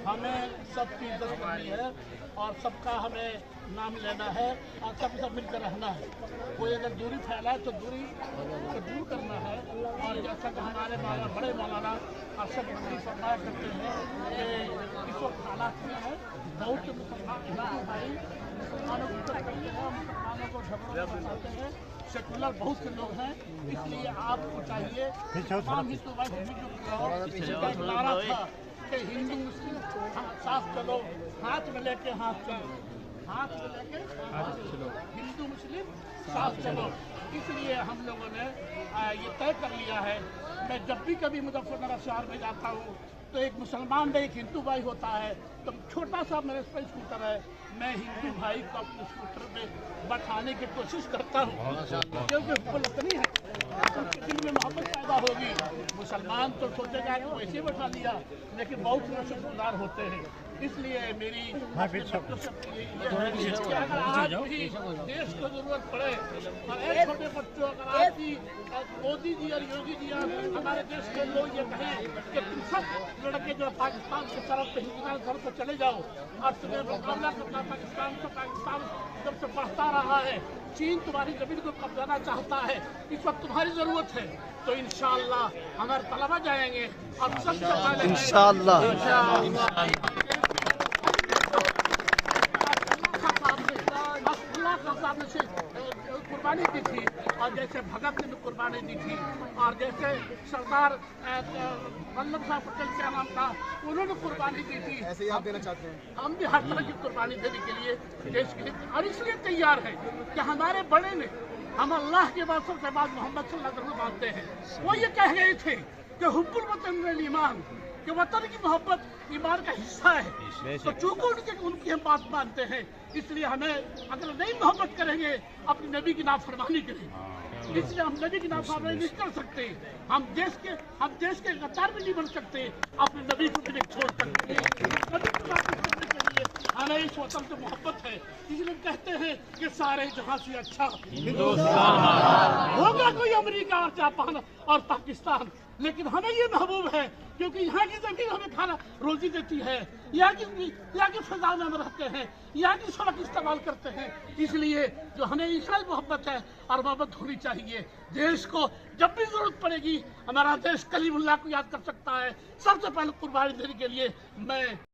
हमें सबकी इज्जत करनी है और सबका हमें नाम लेना है और सब मिलकर रहना है। कोई अगर दूरी फैलाए तो दूरी को दूर करना है। और जैसा कि हमारे बड़े मौलाना अरशद नकवी फरमाया करते हैं कि इस वक्त हालात में है बहुत से मुसलमान भाई मुसलमानों की तरफ करते हैं, मुसलमानों को झगड़ा बताते हैं, सेकुलर बहुत से लोग हैं। इसलिए आपको चाहिए तमाम हिंदू भाई जो नारा था कि हिंदू मुस्लिम साथ चलो, हाथ में लेके हाथ चलो, हाथ में लेके हाथ चलो, हिंदू मुस्लिम साथ चलो। इसलिए हम लोगों ने ये तय कर लिया है। मैं जब भी कभी मुजफ्फरनगर शहर में जाता हूँ तो एक मुसलमान में एक हिंदू भाई होता है, तो छोटा सा मेरे पर स्कूटर है, मैं हिंदू भाई को अपने स्कूटर में बैठाने की कोशिश करता हूँ, क्योंकि बुलंदी है, उनके दिल में मोहब्बत पैदा होगी। मुसलमान तो सोचेगा कि वैसे बैठा लिया, लेकिन बहुत से शुक्रगुजार होते हैं। इसलिए मेरी अगर आज भी देश को जरूरत पड़े और एक छोटे बच्चों अगर आज भी मोदी जी और योगी जी हमारे देश के लोग ये कहें कि तुम सब लड़के जो पाकिस्तान की तरफ से हिंदुस्तान की तरफ से चले जाओ और तुम्हें मुकाबला करना पाकिस्तान जब से बढ़ता रहा है, चीन तुम्हारी जमीन को कब्जाना चाहता है, इस वक्त तुम्हारी जरूरत है, तो इंशाअल्लाह हमारे तलबा जाएंगे और सबसे पहले इंशाअल्लाह से कुर्बानी दी थी और जैसे भगत ने कुर्बानी दी थी और जैसे सरदार वल्लभ भाई पटेल क्या नाम था, उन्होंने कुर्बानी दी थी। ऐसे ही आप देना चाहते हैं? हम भी हर तरह की कुर्बानी देने के लिए देश के लिए और इसलिए तैयार है कि हमारे बड़े ने, हम अल्लाह के बाद सबसे बाद मोहम्मद सल्लल्लाहु अलैहि वसल्लम मानते हैं। वो ये कह गए थे कि हुब्बुल वतन मिनल ईमान, कि वतन की मोहब्बत ईमान का हिस्सा है। तो चूंकि उनकी हम बात मानते हैं, इसलिए हमें अगर नहीं मोहब्बत करेंगे अपने नबी की नाफरमानी करेंगे। इसलिए हम नबी की नाफरमानी नहीं कर सकते। हम देश के गद्दार भी नहीं बन सकते, अपने नबी को भी नहीं छोड़ सकते। नबी की बात करने के लिए हमें इस वतन से मोहब्बत है। इसलिए कहते हैं कि सारे जहां से अच्छा हिंदुस्तान होगा, कोई अमेरिका और जापान और पाकिस्तान, लेकिन हमें ये महबूब है क्योंकि यहाँ की जमीन हमें खाना रोजी देती है, यहाँ की फिजा में हम रहते हैं, यहाँ की सड़क इस्तेमाल करते हैं। इसलिए जो हमें इसराइल मोहब्बत है और मोहब्बत होनी चाहिए। देश को जब भी जरूरत पड़ेगी, हमारा देश कलीमुल्लाह को याद कर सकता है। सबसे पहले कुर्बानी देने के लिए मैं